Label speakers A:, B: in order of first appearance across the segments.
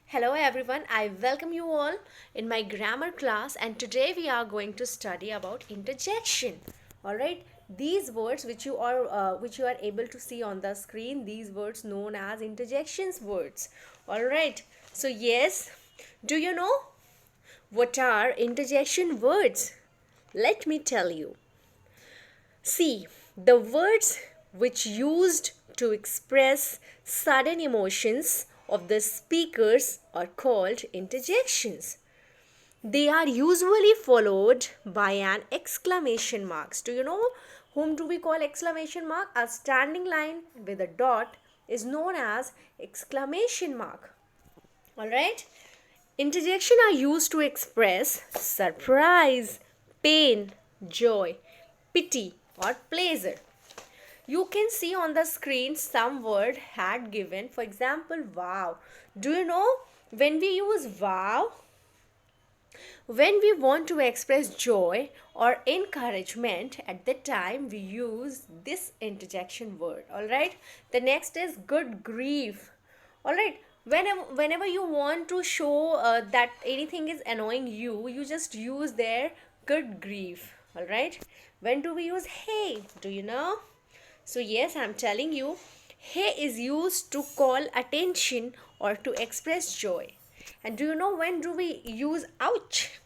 A: Hello everyone, I welcome you all in my grammar class and today we are going to study about interjection. Alright, these words which you are able to see on the screen, these words known as interjections words. Alright, so yes, do you know what are interjection words? Let me tell you. See, the words which used to express sudden emotions of the speakers are called interjections. They are usually followed by an exclamation mark. Do you know whom do we call exclamation mark? A standing line with a dot is known as exclamation mark. Alright? Interjection are used to express surprise, pain, joy, pity, or pleasure. You can see on the screen some word had given. For example, wow. Do you know when we use wow? When we want to express joy or encouragement, at the time we use this interjection word. Alright. The next is good grief. Alright. Whenever you want to show that anything is annoying you, you just use their good grief. Alright. When do we use hey? Do you know? So, yes, I'm telling you, hey is used to call attention or to express joy. And do you know when do we use ouch?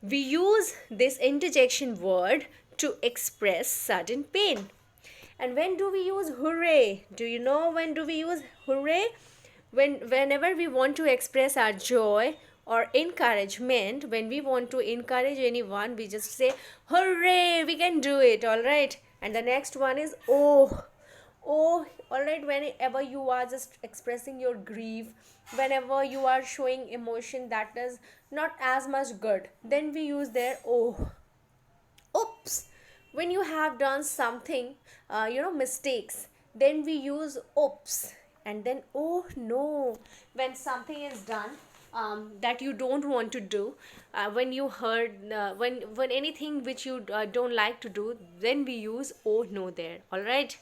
A: We use this interjection word to express sudden pain. And when do we use hooray? Do you know when do we use hooray? Whenever we want to express our joy or encouragement, when we want to encourage anyone, we just say hooray, we can do it, all right? And the next one is oh. Oh, all right, whenever you are just expressing your grief, whenever you are showing emotion that is not as much good, then we use their oh. Oops, when you have done something, mistakes, then we use oops. And then oh no, when something is done that you don't want to do, when you heard when anything which you don't like to do, then we use oh no there. All right,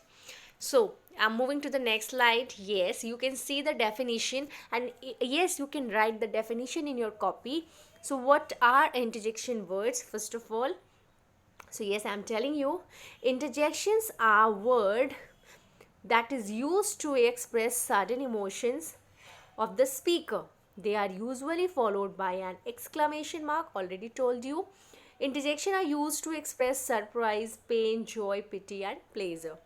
A: so I'm moving to the next slide. Yes, you can see the definition, and yes, you can write the definition in your copy. So what are interjection words? First of all, so yes, I'm telling you, interjections are word that is used to express sudden emotions of the speaker. They are usually followed by an exclamation mark, already told you. Interjection are used to express surprise, pain, joy, pity, and pleasure.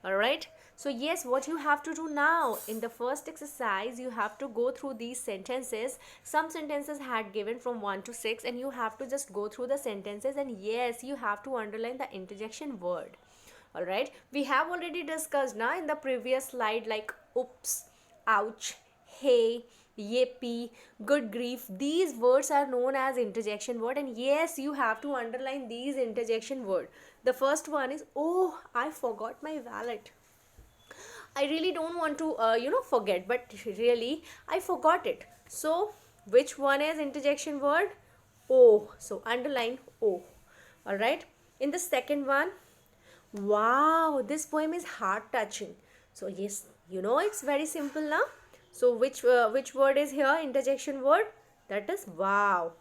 A: Alright, so yes, what you have to do now in the first exercise, you have to go through these sentences. Some sentences had given from 1 to 6, and you have to just go through the sentences, and yes, you have to underline the interjection word. Alright, we have already discussed now in the previous slide, like oops, ouch, hey, yippee, good grief. These words are known as interjection word, and yes, you have to underline these interjection word. The first one is oh, I forgot my wallet. I really don't want to forget, but really I forgot it. So which one is interjection word? Oh, so underline oh. All right, in the second one, wow, this poem is heart touching. So yes, it's very simple now. So which word is here? Interjection word, that is wow.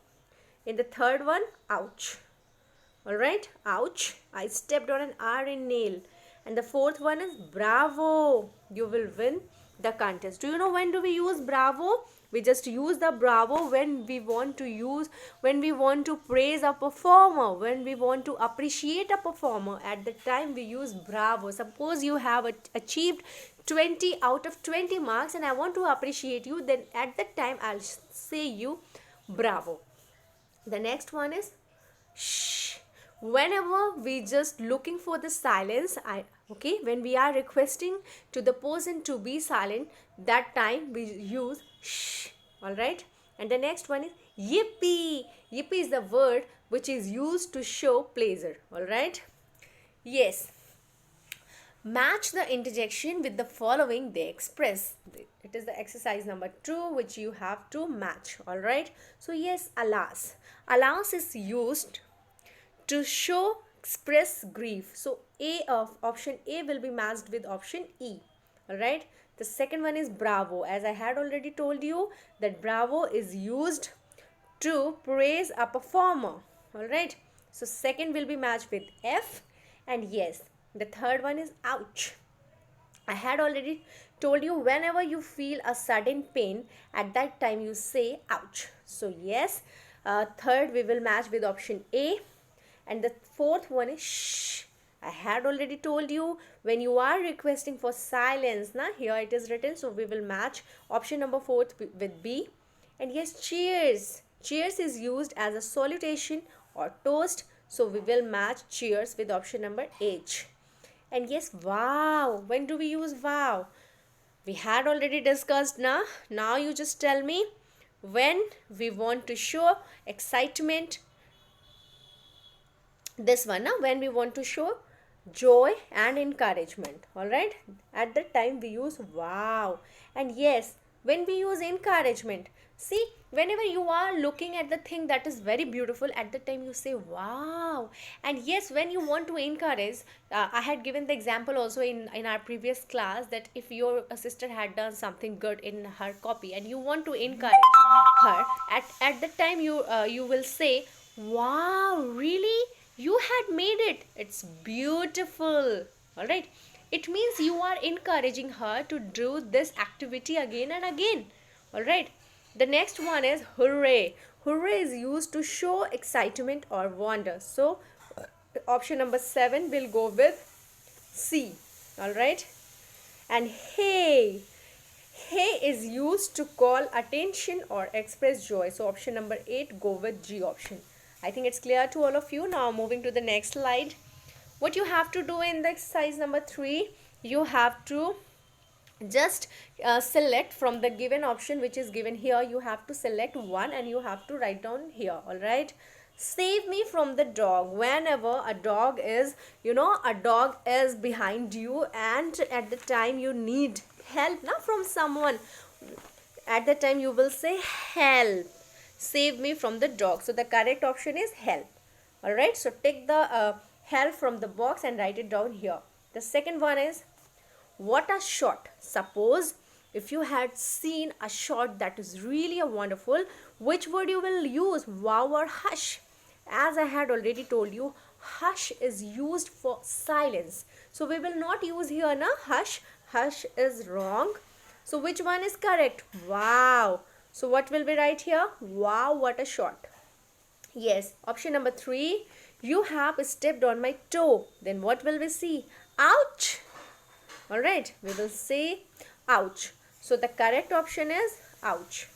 A: In the third one, ouch. All right, ouch, I stepped on an iron nail. And the fourth one is bravo, you will win the contest. Do you know when do we use bravo? We just use the bravo when we want to praise a performer, when we want to appreciate a performer. At the time we use bravo. Suppose you have achieved 20 out of 20 marks and I want to appreciate you, then at that time I'll say you bravo. The next one is shh. Whenever we just looking for the silence, when we are requesting to the person to be silent, that time we use shh. All right, and the next one is yippee. Yippee is the word which is used to show pleasure. All right, yes. Match the interjection with the following they express. It is the exercise number 2 which you have to match. All right, so yes, alas. Alas is used to show express grief. So A of option A will be matched with option E. All right, The second one is bravo. As I had already told you that bravo is used to praise a performer. Alright. So second will be matched with F. And yes, the third one is ouch. I had already told you whenever you feel a sudden pain, at that time you say ouch. So yes, third we will match with option A. And the fourth one is shh. I had already told you when you are requesting for silence, na, here it is written, so we will match option number 4 with B. And yes, cheers. Cheers is used as a salutation or toast, so we will match cheers with option number H. And yes, wow. When do we use wow? We had already discussed now. Now you just tell me when we want to show excitement. This one, now when we want to show joy and encouragement. Alright. At that time we use wow. And yes, when we use encouragement, see, whenever you are looking at the thing that is very beautiful, at the time you say wow. And yes, when you want to encourage, I had given the example also in our previous class that if your sister had done something good in her copy and you want to encourage her, at the time you will say wow, really, you had made it, it's beautiful. All right, it means you are encouraging her to do this activity again and again. All right, the next one is hooray. Hooray is used to show excitement or wonder. So option number 7 will go with C. All right, and hey. Hey is used to call attention or express joy. So option number 8, go with G option. I think it's clear to all of you. Now moving to the next slide. What you have to do in the exercise number 3, you have to just select from the given option which is given here. You have to select one and you have to write down here. All right. Save me from the dog. Whenever a dog is, a dog is behind you and at the time you need help now from someone, at the time you will say help. Save me from the dog. So the correct option is help. All right. So take the help from the box and write it down here. The second one is what a shot. Suppose if you had seen a shot that is really a wonderful, which word you will use, wow or hush? As I had already told you, hush is used for silence. So we will not use here na hush. Hush is wrong. So which one is correct? Wow. So what will we write here? Wow, what a shot. Yes, option number 3. You have stepped on my toe. Then what will we see? Ouch. Alright, we will say ouch. So the correct option is ouch.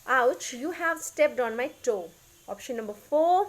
A: Ouch, you have stepped on my toe. Option number 4.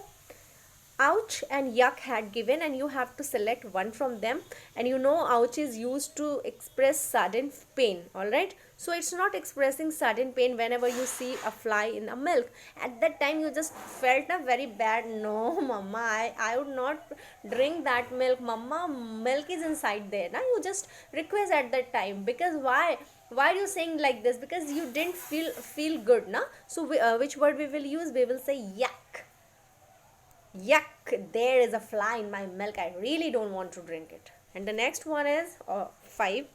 A: Ouch and yuck had given and you have to select one from them, and ouch is used to express sudden pain. Alright, so it's not expressing sudden pain whenever you see a fly in a milk. At that time you just felt a very bad, no mama, I would not drink that milk, mama, milk is inside there. Now you just request at that time, because why are you saying like this? Because you didn't feel good, na? So which word we will use? We will say yuck. Yuck, there is a fly in my milk, I really don't want to drink it. And the next one is 5.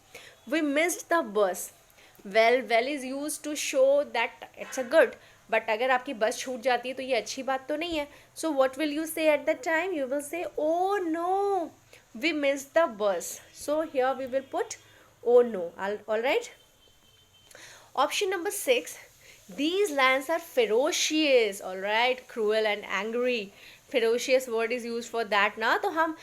A: We missed the bus. Well is used to show that it's a good, but अगर आपकी बस छूट जाती है तो ये अच्छी बात तो नहीं है. So what will you say at that time? You will say, oh no, we missed the bus. So here we will put oh no. Alright. Option number 6. These lions are ferocious. Alright, cruel and angry. Ferocious word is used for that ना, तो हम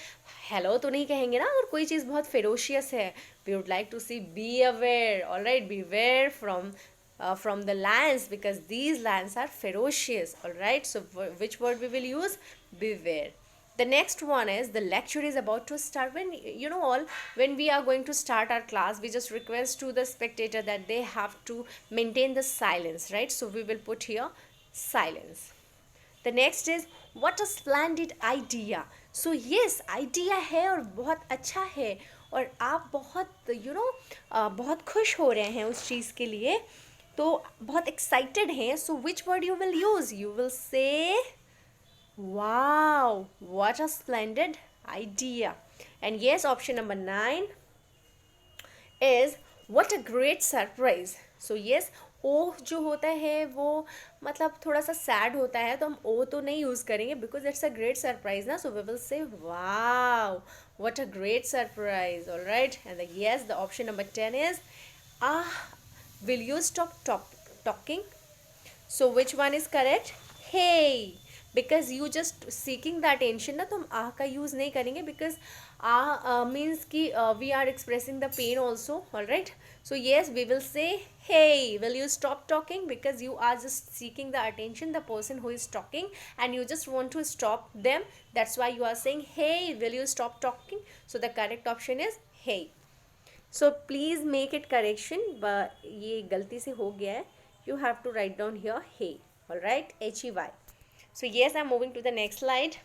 A: hello तो नहीं कहेंगे ना अगर कोई चीज़ बहुत ferocious है. We would like to see be aware. Alright, beware from the lions, because these lions are ferocious. Alright, so which word we will use? Beware. The next one is the lecture is about to start. When we are going to start our class, we just request to the spectator that they have to maintain the silence, right? So we will put here silence. The next is what a splendid idea. So yes, idea है और बहुत अच्छा है और आप बहुत बहुत खुश हो रहे हैं उस चीज़ के लिए, तो बहुत excited हैं. So which word you will use? You will say wow, what a splendid idea. And yes, option number 9 is what a great surprise. So yes, ओ जो होता है वो मतलब थोड़ा सा सैड होता है, तो हम ओ तो नहीं यूज़ करेंगे because it's a great surprise ना. So we will say wow what a great surprise. All right, and yes, the option number 10 is ah, will you stop talking. So which one is correct? Hey, because you just seeking the attention ना, तो हम ah का use नहीं करेंगे because ah means कि we are expressing the pain also. All right. So yes, we will say hey, will you stop talking, because you are just seeking the attention, the person who is talking, and you just want to stop them. That's why you are saying hey, will you stop talking. So the correct option is hey. So please make it correction, but ये गलती से हो गया है. You have to write down here hey. All right, H-E-Y. So yes, I'm moving to the next slide.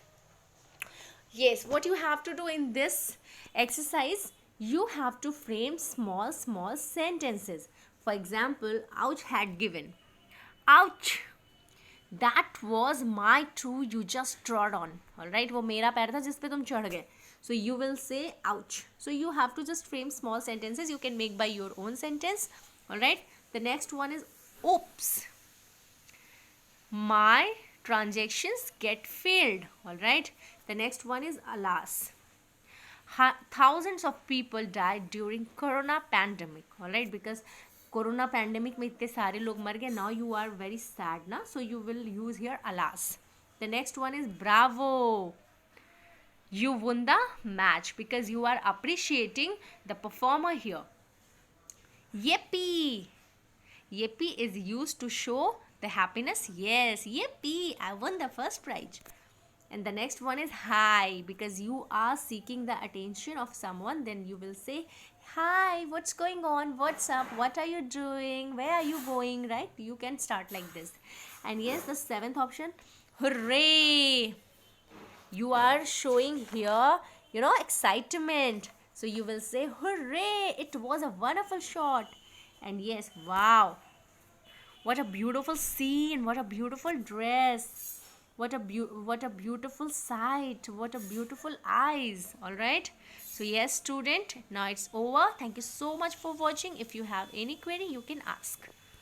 A: Yes, what you have to do in this exercise, you have to frame small sentences. For example, ouch had given. Ouch, that was my true you just trod on. All right, वो मेरा पैर था जिस पे तुम चढ़ गए. So you will say ouch. So you have to just frame small sentences. You can make by your own sentence. All right. The next one is oops, my transactions get failed. All right. The next one is alas, thousands of people died during corona pandemic. All right, because corona pandemic में इतने सारे लोग मर गए. Now you are very sad ना, so you will use here alas. The next one is bravo, you won the match, because you are appreciating the performer here. Yippee, yippee is used to show the happiness. Yes, yippee, I won the first prize. And the next one is hi, because you are seeking the attention of someone, then you will say hi, what's going on, what's up, what are you doing, where are you going, right? You can start like this. And yes, the seventh option, hooray, you are showing here, excitement. So you will say hooray, it was a wonderful shot. And yes, wow, what a beautiful scene, what a beautiful dress, what a beautiful sight, what a beautiful eyes. All right. So yes, student, now it's over. Thank you so much for watching. If you have any query, you can ask.